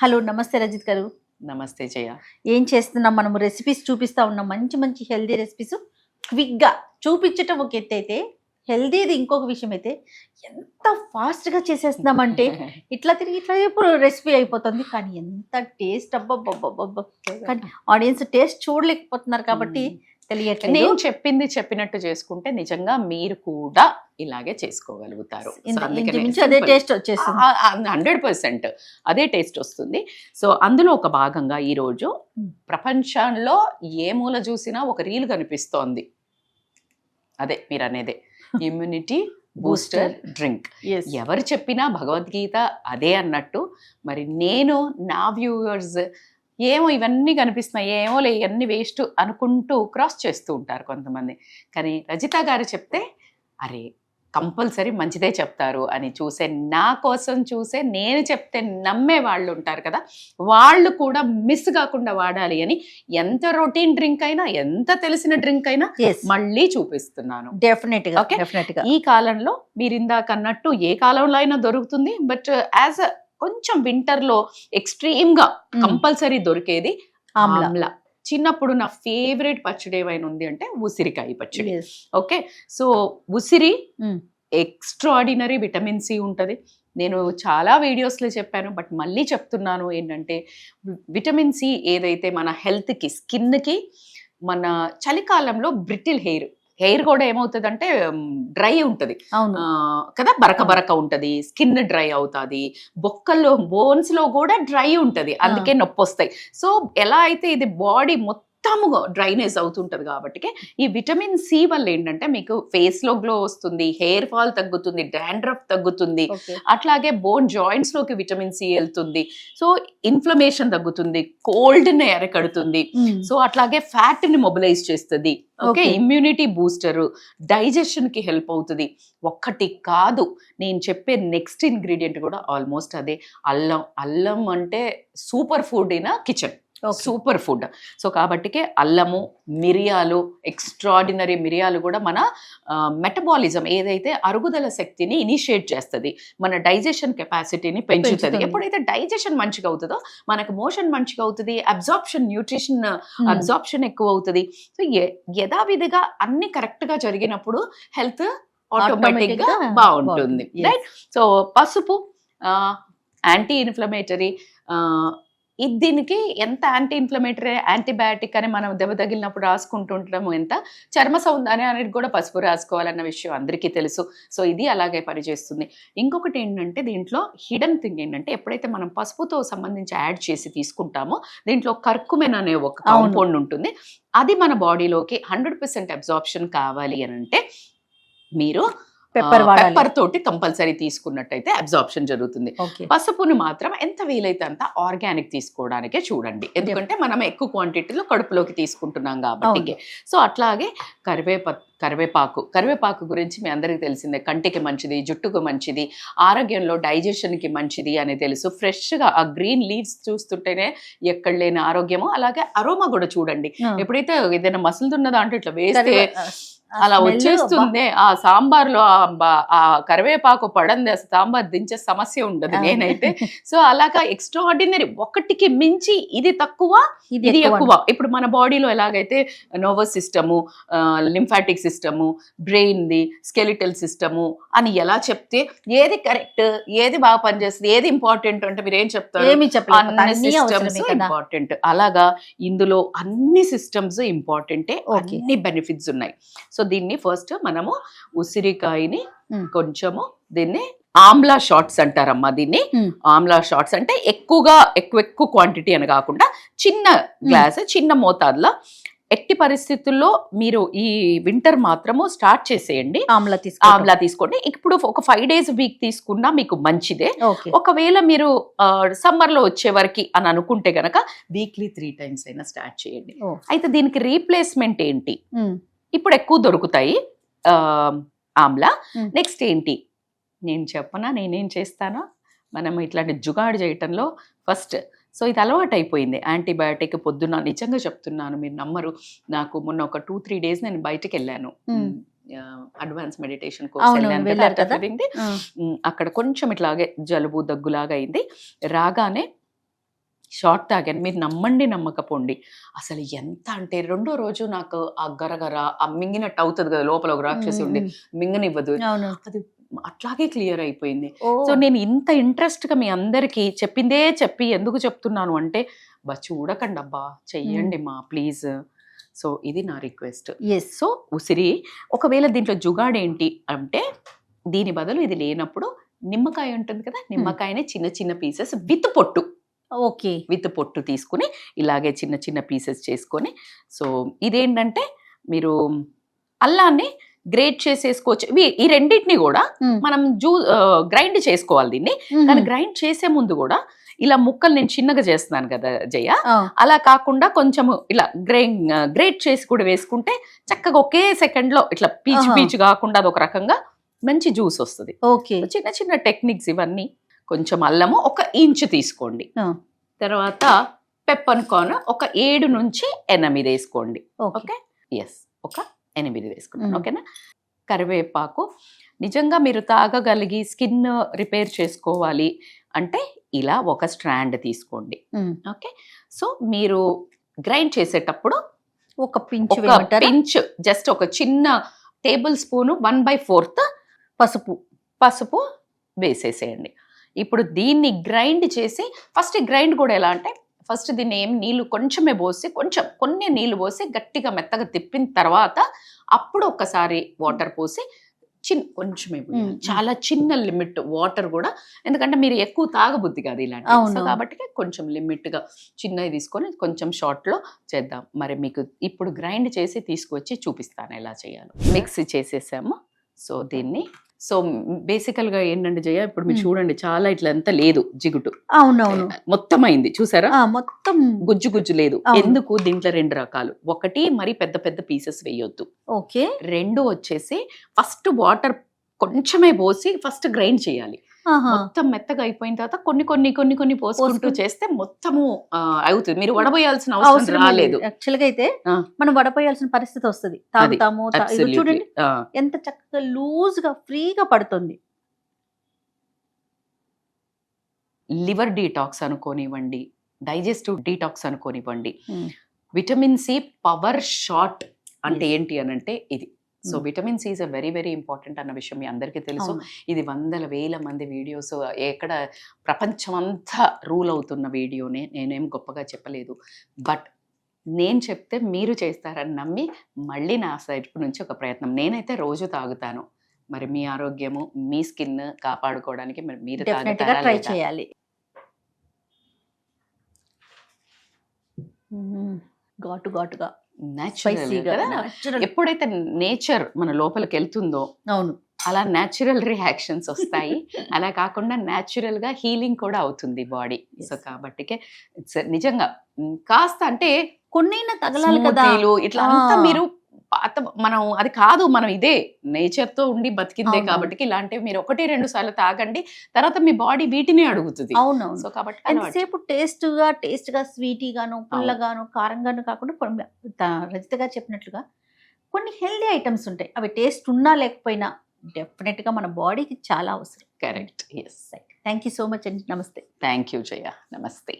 Hello నమస్తే రజిత్ గారు. నమస్తే జయ. ఏం చేస్తున్నాం మనం? రెసిపీస్ చూపిస్తా ఉన్నాం, మంచి మంచి హెల్దీ రెసిపీస్ క్విక్గా చూపించటం ఒక ఎత్తు అయితే, హెల్దీది ఇంకొక విషయం అయితే ఎంత ఫాస్ట్గా చేసేస్తున్నామంటే ఇట్లా తిరిగి ఇట్లా ఇప్పుడు రెసిపీ అయిపోతుంది, కానీ ఎంత టేస్ట్ అబ్బబ్బబ్బబ్బబ్బ. కానీ ఆడియన్స్ టేస్ట్ చూడలేకపోతున్నారు కాబట్టి తెలియట్లేదు. నేను చెప్పింది చెప్పినట్టు చేసుకుంటే నిజంగా మీరు కూడా ఇలాగే చేసుకోగలుగుతారు. అదే టేస్ట్ వచ్చేస్తుంది, 100% అదే టేస్ట్ వస్తుంది. సో అందులో ఒక భాగంగా ఈరోజు ప్రపంచంలో ఏ మూల చూసినా ఒక రీల్ కనిపిస్తోంది, అదే మీరు అనేదే ఇమ్యూనిటీ బూస్టర్ డ్రింక్. ఎవరు చెప్పినా భగవద్గీత అదే అన్నట్టు, మరి నేను నా వ్యూవర్స్ ఏమో ఇవన్నీ కనిపిస్తున్నాయి, ఏమో లే ఇవన్నీ వేస్ట్ అనుకుంటూ క్రాస్ చేస్తూ ఉంటారు కొంతమంది. కానీ రజిత గారు చెప్తే అరే కంపల్సరీ మంచిదే చెప్తారు అని చూసే, నా కోసం చూసే, నేను చెప్తే నమ్మే వాళ్ళు ఉంటారు కదా, వాళ్ళు కూడా మిస్ కాకుండా వాడాలి అని ఎంత రొటీన్ డ్రింక్ అయినా, ఎంత తెలిసిన డ్రింక్ అయినా మళ్ళీ చూపిస్తున్నాను. డెఫినెట్గా ఈ కాలంలో మీరు ఇందాక అన్నట్టు ఏ కాలంలో అయినా దొరుకుతుంది, బట్ యాజ్ కొంచెం వింటర్ లో ఎక్స్ట్రీమ్ గా కంపల్సరీ దొరికేది ఆమ్లా. చిన్నప్పుడు నా ఫేవరెట్ పచ్చడి ఏమైనా ఉంది అంటే ఉసిరికాయ పచ్చడి. ఓకే, సో ఉసిరి ఎక్స్ట్రాడినరీ విటమిన్ సి ఉంటుంది. నేను చాలా వీడియోస్లో చెప్పాను, బట్ మళ్ళీ చెప్తున్నాను ఏంటంటే, విటమిన్ సి ఏదైతే మన హెల్త్కి, స్కిన్కి, మన చలికాలంలో బ్రిటిల్ హెయిర్ కూడా ఏమవుతుందంటే డ్రై ఉంటుంది కదా, బరక ఉంటుంది, స్కిన్ డ్రై అవుతుంది, బొక్కల్లో బోన్స్ లో కూడా డ్రై ఉంటుంది, అందుకే నొప్పి వస్తాయి. సో ఎలా అయితే ఇది బాడీ మొత్తం డ్రైనేజ్ అవుతుంటది కాబట్టి, ఈ విటమిన్ సి వల్ల ఏంటంటే మీకు ఫేస్ లో గ్లో వస్తుంది, హెయిర్ ఫాల్ తగ్గుతుంది, డాండ్రఫ్ తగ్గుతుంది, అట్లాగే బోన్ జాయింట్స్ లోకి విటమిన్ సి వెళ్తుంది. సో ఇన్ఫ్లమేషన్ తగ్గుతుంది, కోల్డ్ ని ఎరకడుతుంది, సో అట్లాగే ఫ్యాట్ ని మొబిలైజ్ చేస్తుంది. ఓకే, ఇమ్యూనిటీ బూస్టర్, డైజెషన్ కి హెల్ప్ అవుతుంది. ఒక్కటి కాదు, నేను చెప్పే నెక్స్ట్ ఇంగ్రీడియంట్ కూడా ఆల్మోస్ట్ అదే. అల్లం అంటే super food in kitchen, super food. So కాబట్టికే అల్లము, మిరియాలు, ఎక్స్ట్రాడినరీ మిరియాలు కూడా మన మెటబాలిజం ఏదైతే అరుగుదల శక్తిని ఇనిషియేట్ చేస్తుంది, మన డైజెషన్ కెపాసిటీని పెంచుతుంది. ఎప్పుడైతే డైజెషన్ మంచిగా అవుతుందో మనకు మోషన్ మంచిగా అవుతుంది, అబ్జార్ప్షన్, న్యూట్రిషన్ అబ్జార్ప్షన్ ఎక్కువ అవుతుంది. సో యథావిధిగా అన్ని కరెక్ట్ గా జరిగినప్పుడు హెల్త్ ఆటోమేటిక్ గా బాగుంటుంది, రైట్? సో పసుపు యాంటీ ఇన్ఫ్లమేటరీ, దీనికి ఎంత యాంటీ ఇన్ఫ్లమేటరీ, యాంటీబయాటిక్ అని మనం దెబ్బ తగిలినప్పుడు రాసుకుంటుంటాము, ఎంత చర్మ సౌందర్యం అనేది కూడా పసుపు రాసుకోవాలన్న విషయం అందరికీ తెలుసు. సో ఇది అలాగే పనిచేస్తుంది. ఇంకొకటి ఏంటంటే దీంట్లో హిడెన్ థింగ్ ఏంటంటే, ఎప్పుడైతే మనం పసుపుతో సంబంధించి యాడ్ చేసి తీసుకుంటామో దీంట్లో కర్కుమెన్ అనే ఒక కాంపౌండ్ ఉంటుంది. అది మన బాడీలోకి 100% అబ్జార్ప్షన్ కావాలి అని అంటే మీరు పెప్పర్ తోటి కంపల్సరీ తీసుకున్నట్టయితే అబ్జార్ప్షన్ జరుగుతుంది. పసుపును మాత్రం ఎంత వీలైతే అంత ఆర్గానిక్ తీసుకోవడానికే చూడండి, ఎందుకంటే మనం ఎక్కువ క్వాంటిటీలో కడుపులోకి తీసుకుంటున్నాం కాబట్టి. సో అట్లాగే కరివేపాకు గురించి మీ అందరికీ తెలిసిందే, కంటికి మంచిది, జుట్టుకు మంచిది, ఆరోగ్యంలో డైజెషన్కి మంచిది అని తెలుసు. ఫ్రెష్గా ఆ గ్రీన్ లీవ్స్ చూస్తుంటేనే ఎక్కడ లేని ఆరోగ్యము. అలాగే అరోమా కూడా చూడండి, ఎప్పుడైతే ఏదైనా మసులుతున్న దాంట్లో ఇట్లా వేస్తే అలా వచ్చేస్తుంది. ఆ సాంబార్లో ఆ కరివేపాకు పడంది, సాంబార్ దించే సమస్య ఉండదు నేనైతే. సో అలాగా ఎక్స్ట్రాడినరీ, ఒకటికి మించి ఇది తక్కువ ఇది ఎక్కువ. ఇప్పుడు మన బాడీలో ఎలాగైతే nervous system, lymphatic system, brain the, skeletal system అని ఎలా చెప్తే ఏది కరెక్ట్, ఏది బాగా పనిచేస్తుంది, ఏది ఇంపార్టెంట్ అంటే మీరు ఏం చెప్తారు? అన్ని సిస్టమ్స్ ఇంపార్టెంట్. అలాగా ఇందులో అన్ని సిస్టమ్స్ ఇంపార్టెంటే, అన్ని బెనిఫిట్స్ ఉన్నాయి. సో దీన్ని ఫస్ట్ మనము ఉసిరికాయని కొంచెము, దీన్ని ఆమ్లా షార్ట్స్ అంటారమ్మా. దీన్ని ఆమ్లా షార్ట్స్ అంటే ఎక్కువ క్వాంటిటీ అని కాకుండా చిన్న గ్లాస్, చిన్న మోతాదులో. ఎట్టి పరిస్థితుల్లో మీరు ఈ వింటర్ మాత్రము స్టార్ట్ చేసేయండి, ఆమ్లా తీసుకోండి. ఇప్పుడు ఒక 5 days వీక్ తీసుకున్నా మీకు మంచిదే. ఒకవేళ మీరు సమ్మర్ లో వచ్చే వరకు అని అనుకుంటే గనక వీక్లీ 3 times అయినా స్టార్ట్ చేయండి. అయితే దీనికి రీప్లేస్మెంట్ ఏంటి? ఇప్పుడు ఎక్కువ దొరుకుతాయి ఆమ్లా. నెక్స్ట్ ఏంటి నేను చెప్పనా, నేనేం చేస్తానో, మనం ఇట్లాంటి జుగాడు చేయటంలో ఫస్ట్. సో ఇది అలవాటు అయిపోయింది, యాంటీబయాటిక్ పొద్దున్న. నిజంగా చెప్తున్నాను, మీరు నమ్మరు, నాకు మొన్న ఒక 2-3 days నేను బయటకు వెళ్ళాను, అడ్వాన్స్ మెడిటేషన్ కోర్స్ వెళ్ళాను. అక్కడ కొంచెం ఇట్లాగే జలుబు దగ్గులాగా అయింది. రాగానే షార్ట్ తాగాను. మీరు నమ్మండి నమ్మకపోండి, అసలు ఎంత అంటే రెండో రోజు నాకు ఆ గరగర ఆ మింగినట్టు అవుతుంది కదా, లోపల ఒక రాక్షసి ఉండి మింగనివ్వదు, అవును. అది అట్లాగే క్లియర్ అయిపోయింది. ఓ. సో నేను ఇంత ఇంట్రెస్ట్గా మీ అందరికీ చెప్పిందే చెప్పి ఎందుకు చెప్తున్నాను అంటే, చూడకండి అబ్బా, చెయ్యండి మా ప్లీజ్. సో ఇది నా రిక్వెస్ట్. ఎస్. సో ఉసిరి, ఒకవేళ దీంట్లో జుగాడేంటి అంటే, దీని బదులు ఇది లేనప్పుడు నిమ్మకాయ ఉంటుంది కదా, నిమ్మకాయని చిన్న చిన్న పీసెస్ విత్ పొట్టు, ఓకే, విత్ పొట్టు తీసుకుని ఇలాగే చిన్న చిన్న పీసెస్ చేసుకొని, సో ఇదేంటంటే మీరు అల్లాన్ని గ్రేట్ చేసేసుకోవచ్చు. ఈ రెండింటిని కూడా మనం గ్రైండ్ చేసుకోవాలి దీన్ని. కానీ గ్రైండ్ చేసే ముందు కూడా ఇలా ముక్కలు నేను చిన్నగా చేస్తున్నాను కదా జయ, అలా కాకుండా కొంచెము ఇలా గ్రేట్ చేసి కూడా వేసుకుంటే చక్కగా ఒకే సెకండ్ లో ఇట్లా పీచు పీచు కాకుండా అది ఒక రకంగా మంచి జ్యూస్ వస్తుంది. ఓకే, చిన్న చిన్న టెక్నిక్స్ ఇవన్నీ. కొంచెం అల్లము 1 ఇంచు తీసుకోండి, తర్వాత పెప్పర్ కార్న్ ఒక 7 నుంచి 8 వేసుకోండి. ఓకే, ఎస్, ఒక 8 వేసుకున్నాను. ఓకేనా. కరివేపాకు, నిజంగా మీరు తాగగలిగి స్కిన్ రిపేర్ చేసుకోవాలి అంటే ఇలా ఒక స్ట్రాండ్ తీసుకోండి. ఓకే, సో మీరు గ్రైండ్ చేసేటప్పుడు ఒక పించ్ జస్ట్ ఒక చిన్న టేబుల్ స్పూను 1/4 పసుపు వేసేసేయండి. ఇప్పుడు దీన్ని గ్రైండ్ చేసి, ఫస్ట్ గ్రైండ్ కూడా ఎలా అంటే, ఫస్ట్ దీన్ని నీళ్ళు కొంచెమే పోసి, కొన్ని నీళ్ళు పోసి గట్టిగా మెత్తగా తిప్పిన తర్వాత అప్పుడు ఒక్కసారి వాటర్ పోసి కొంచెమే, చాలా చిన్న లిమిట్ వాటర్ కూడా, ఎందుకంటే మీరు ఎక్కువ తాగబుద్ధి కాదు ఇలాంటి, సో కాబట్టి కొంచెం లిమిట్గా చిన్నవి తీసుకొని కొంచెం షార్ట్లో చేద్దాం. మరి మీకు ఇప్పుడు గ్రైండ్ చేసి తీసుకొచ్చి చూపిస్తాను ఎలా చేయాలో. మిక్సీ చేసేసాము. సో దీన్ని, సో బేసికల్ గా ఏంటంటే జయ, ఇప్పుడు మీరు చూడండి చాలా ఇట్లా అంతా లేదు జిగుటు, అవునవును, మొత్తం అయింది చూసారా, మొత్తం గుజ్జు లేదు. ఎందుకు, దీంట్లో 2 రకాలు. ఒకటి మరి పెద్ద పెద్ద పీసెస్ వేయొద్దు. ఓకే. 2 వచ్చేసి ఫస్ట్ వాటర్ కొంచెమే పోసి ఫస్ట్ గ్రైండ్ చేయాలి. మొత్తం మెత్తగా అయిపోయిన తర్వాత కొన్ని పోసుకుంటూ చేస్తే మొత్తము అవుతుంది. మీరు వడబోయాల్సిన అవసరం రాలేదు. యాక్చువల్ గా అయితే మనం వడపోయాల్సిన పరిస్థితి వస్తుంది. తాగుతాము, చూడండి ఎంత చక్కగా లూజ్ గా ఫ్రీగా పడుతుంది. లివర్ డీటాక్స్ అనుకోనివ్వండి, డైజెస్టివ్ డీటాక్స్ అనుకోనివ్వండి, విటమిన్ సి పవర్ షాట్ అంటే ఏంటి అని అంటే ఇది. So vitamin C is very very important అన్న విషయం మీ అందరికీ తెలుసు. ఇది 100,000 మంది వీడియోస్, ఎక్కడ ప్రపంచమంతా రూల్ అవుతున్న వీడియోనే, నేనేం గొప్పగా చెప్పలేదు. బట్ నేను చెప్తే మీరు చేస్తారని నమ్మి మళ్ళీ నా సైడ్ నుంచి ఒక ప్రయత్నం. నేనైతే రోజు తాగుతాను. మరి మీ ఆరోగ్యము, మీ స్కిన్ కాపాడుకోవడానికి మరి మీరు ట్రై చేయాలి. ఘాటుగా ఎప్పుడైతే నేచర్ మన లోపలికి వెళ్తుందో, అవును, అలా న్యాచురల్ రియాక్షన్స్ వస్తాయి. అలా కాకుండా న్యాచురల్ గా హీలింగ్ కూడా అవుతుంది బాడీ. సో కాబట్టి నిజంగా కాస్త అంటే కొన్నైనా తగలాలి కదా, ఇట్లా అంతా మీరు మనం అది కాదు, మనం ఇదే నేచర్ తో ఉండి బతికిందే కాబట్టి ఇలాంటివి మీరు 1-2 సార్లు తాగండి, తర్వాత మీ బాడీ వీటిని అడుగుతుంది. అవును. సో కాబట్టి ఎంతసేపు టేస్ట్ గా స్వీటీగాను, పుల్లగాను, కారంగాను కాకుండా రజిత గారు చెప్పినట్లుగా కొన్ని హెల్దీ ఐటమ్స్ ఉంటాయి. అవి టేస్ట్ ఉన్నా లేకపోయినా డెఫినెట్ గా మన బాడీకి చాలా అవసరం. Correct. Yes. Thank you so much అండి. నమస్తే. Thank you Jaya. నమస్తే.